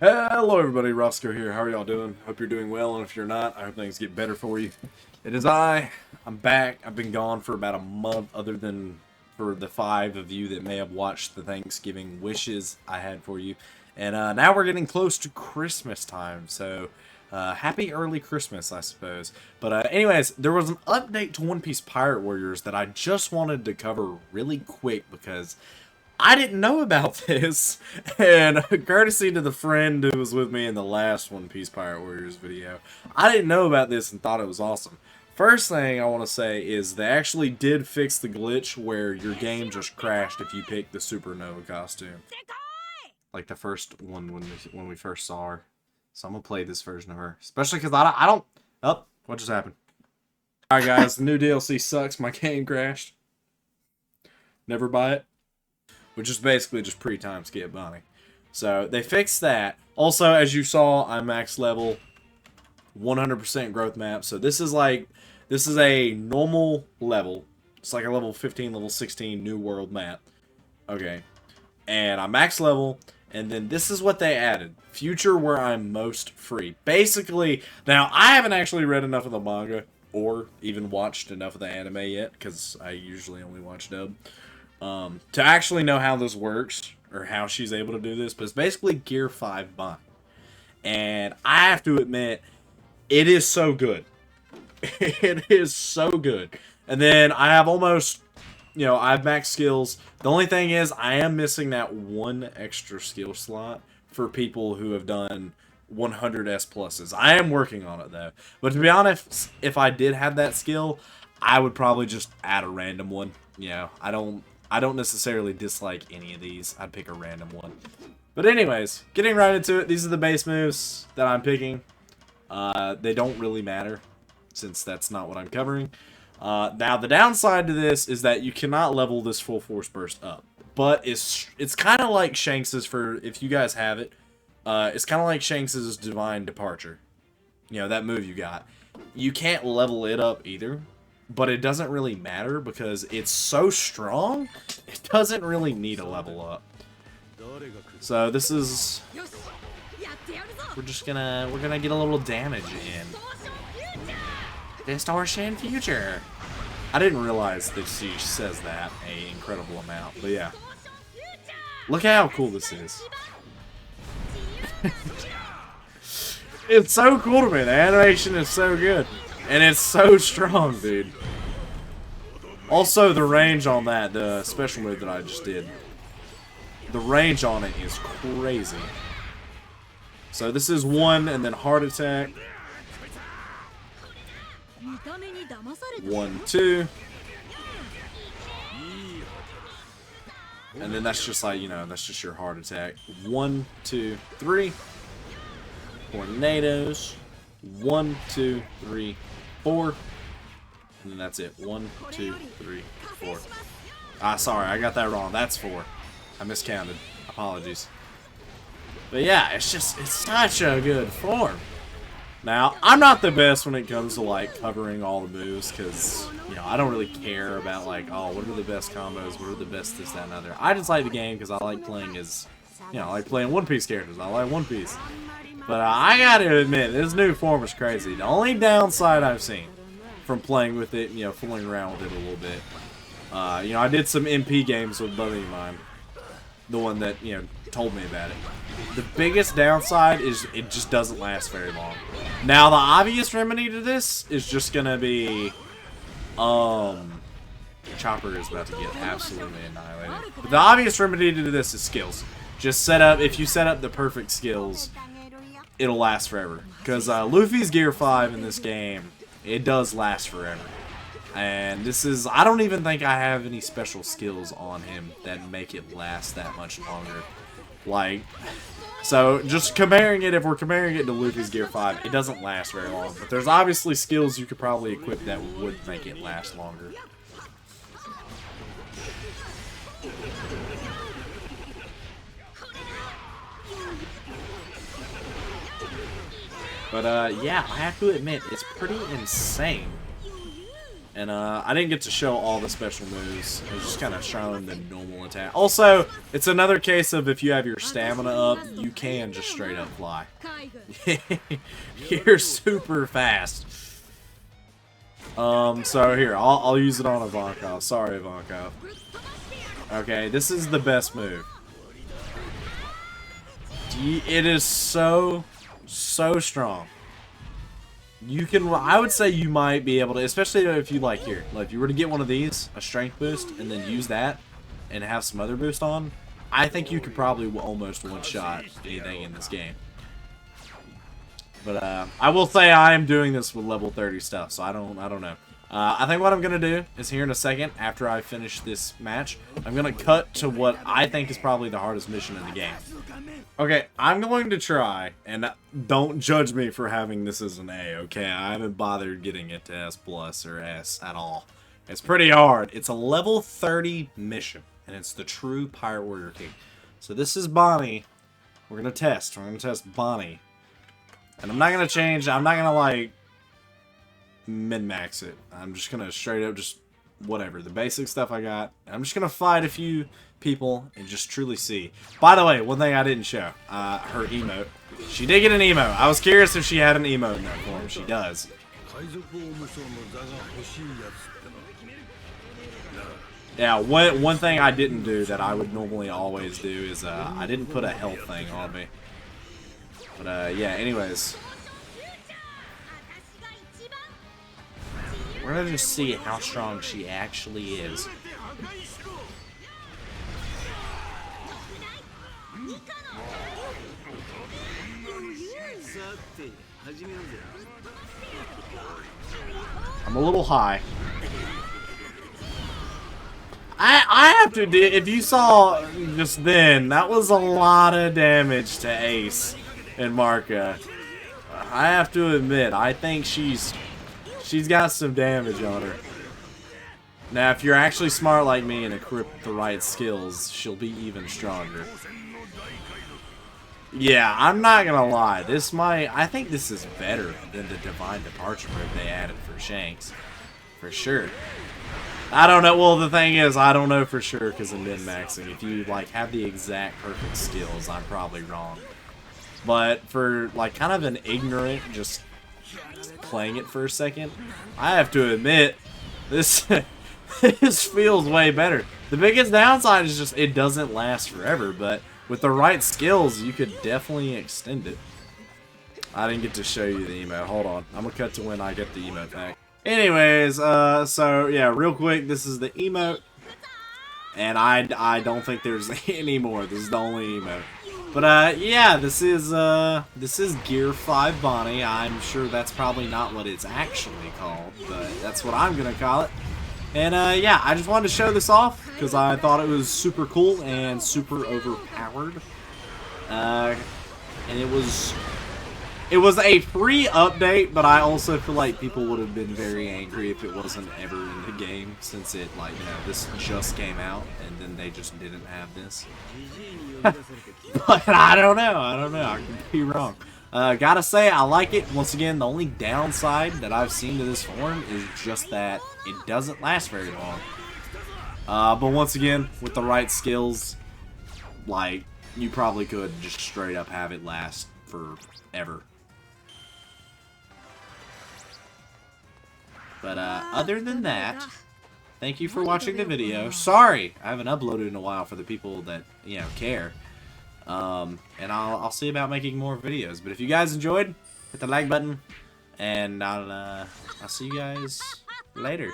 Hello everybody, Roscoe here. How are y'all doing? Hope you're doing well, and if you're not, I hope things get better for you. It is I'm back. I've been gone for about a month, other than for the 5 of you that may have watched the Thanksgiving wishes I had for you. And now we're getting close to Christmas time, so happy early Christmas, I suppose. But anyways, there was an update to One Piece Pirate Warriors that I just wanted to cover really quick because I didn't know about this, and courtesy to the friend who was with me in the last One Piece Pirate Warriors video, I didn't know about this and thought it was awesome. First thing I want to say is they actually did fix the glitch where your game just crashed if you picked the supernova costume. Like the first one when we first saw her. So I'm going to play this version of her. Especially because I don't... Oh, what just happened? Alright guys, the new DLC sucks. My game crashed. Never buy it. Which is basically just pre-time skip Bonney. So they fixed that. Also, as you saw, I'm max level, 100% growth map. So this is a normal level. It's like a level 15, level 16 New World map. Okay. And I'm max level, and then this is what they added. Future where I'm most free. Basically, now I haven't actually read enough of the manga or even watched enough of the anime yet, because I usually only watch dub. To actually know how this works, or how she's able to do this, but it's basically Gear 5 Bonney. And I have to admit, it is so good. It is so good. And then I have almost, I have max skills. The only thing is, I am missing that one extra skill slot for people who have done 100 S pluses. I am working on it, though. But to be honest, if I did have that skill, I would probably just add a random one. I don't necessarily dislike any of these. I'd pick a random one. But anyways, getting right into it, these are the base moves that I'm picking. They don't really matter, since that's not what I'm covering. Now, the downside to this is that you cannot level this full force burst up. But it's kind of like Shanks's, for if you guys have it. It's kind of like Shanks's Divine Departure. That move you got. You can't level it up either. But it doesn't really matter because it's so strong, it doesn't really need a level up. So this is... We're gonna get a little damage in. Distortion Future. I didn't realize that she says that an incredible amount, but yeah. Look at how cool this is. It's so cool to me. The animation is so good. And it's so strong, dude. Also, the range on that, the special move that I just did, the range on it is crazy. So this is 1, and then heart attack. 1, 2. And then that's just like, that's just your heart attack. 1, 2, 3. Tornadoes. 1, 2, 3, 4. And then that's it. 1, 2, 3, 4. Sorry, I got that wrong. That's 4. I miscounted. Apologies. But yeah, it's such a good form. Now, I'm not the best when it comes to, covering all the moves, because, I don't really care about, oh, what are the best combos, what are the best this, that, and other. I just like the game because I like playing as, I like playing One Piece characters. I like One Piece. But I gotta admit, this new form is crazy. The only downside I've seen from playing with it, fooling around with it a little bit. I did some MP games with a buddy of mine. The one that, told me about it. The biggest downside is it just doesn't last very long. Now, the obvious remedy to this is just gonna be, Chopper is about to get absolutely annihilated. But the obvious remedy to this is skills. Just if you set up the perfect skills, it'll last forever. Because Luffy's Gear 5 in this game, it does last forever. And I don't even think I have any special skills on him that make it last that much longer. So just comparing it, if we're comparing it to Luffy's Gear 5, it doesn't last very long. But there's obviously skills you could probably equip that would make it last longer. But yeah, I have to admit, it's pretty insane. And I didn't get to show all the special moves. I was just kind of showing the normal attack. Also, it's another case of if you have your stamina up, you can just straight up fly. You're super fast. So here, I'll use it on Ivankov. Sorry, Ivankov. Okay, this is the best move. It is so strong. You can, I would say you might be able to, especially if you like here. Like if you were to get one of these, a strength boost, and then use that, and have some other boost on, I think you could probably almost one-shot anything in this game. But I will say I am doing this with level 30 stuff, so I don't know. I think what I'm gonna do is here in a second, after I finish this match, I'm gonna cut to what I think is probably the hardest mission in the game. Okay, I'm going to try, and don't judge me for having this as an A, okay? I haven't bothered getting it to S plus or S at all. It's pretty hard. It's a level 30 mission, and it's the true Pirate Warrior King. So this is Bonney. We're gonna test. We're gonna test Bonney. And I'm not gonna change, I'm not gonna like min-max it. I'm just gonna straight up just whatever, the basic stuff I got. I'm just gonna fight a few people and just truly see. By the way, one thing I didn't show, her emote. She did get an emote. I was curious if she had an emote in that form. She does. Yeah, one thing I didn't do that I would normally always do is I didn't put a health thing on me. But yeah, anyways. We're gonna just see how strong she actually is. I'm a little high. I have to, if you saw just then, that was a lot of damage to Ace and Marka. I have to admit, I think she's got some damage on her. Now, if you're actually smart like me and equip the right skills, she'll be even stronger. Yeah, I'm not gonna lie. I think this is better than the Divine Departure move they added for Shanks. For sure. I don't know. Well, the thing is, I don't know for sure because of min-maxing. If you, like, have the exact perfect skills, I'm probably wrong. But for, like, kind of an ignorant, just playing it for a second, I have to admit, this feels way better. The biggest downside is just it doesn't last forever, but with the right skills, you could definitely extend it. I didn't get to show you the emote. Hold on. I'm going to cut to when I get the emote back. Anyways, so yeah, real quick, this is the emote. And I don't think there's any more. This is the only emote. But yeah, this is Gear 5 Bonney. I'm sure that's probably not what it's actually called, but that's what I'm gonna call it. And yeah, I just wanted to show this off because I thought it was super cool and super overpowered. And it was a free update, but I also feel like people would have been very angry if it wasn't ever in the game, since it, like, you know, this just came out and then they just didn't have this. But I don't know, I could be wrong. Gotta say, I like it. Once again, the only downside that I've seen to this form is just that it doesn't last very long. But once again, with the right skills, like, you probably could just straight up have it last forever. But other than that, thank you for watching the video. Sorry, I haven't uploaded in a while for the people that, you know, care. And I'll see about making more videos. But if you guys enjoyed, hit the like button, and I'll see you guys later.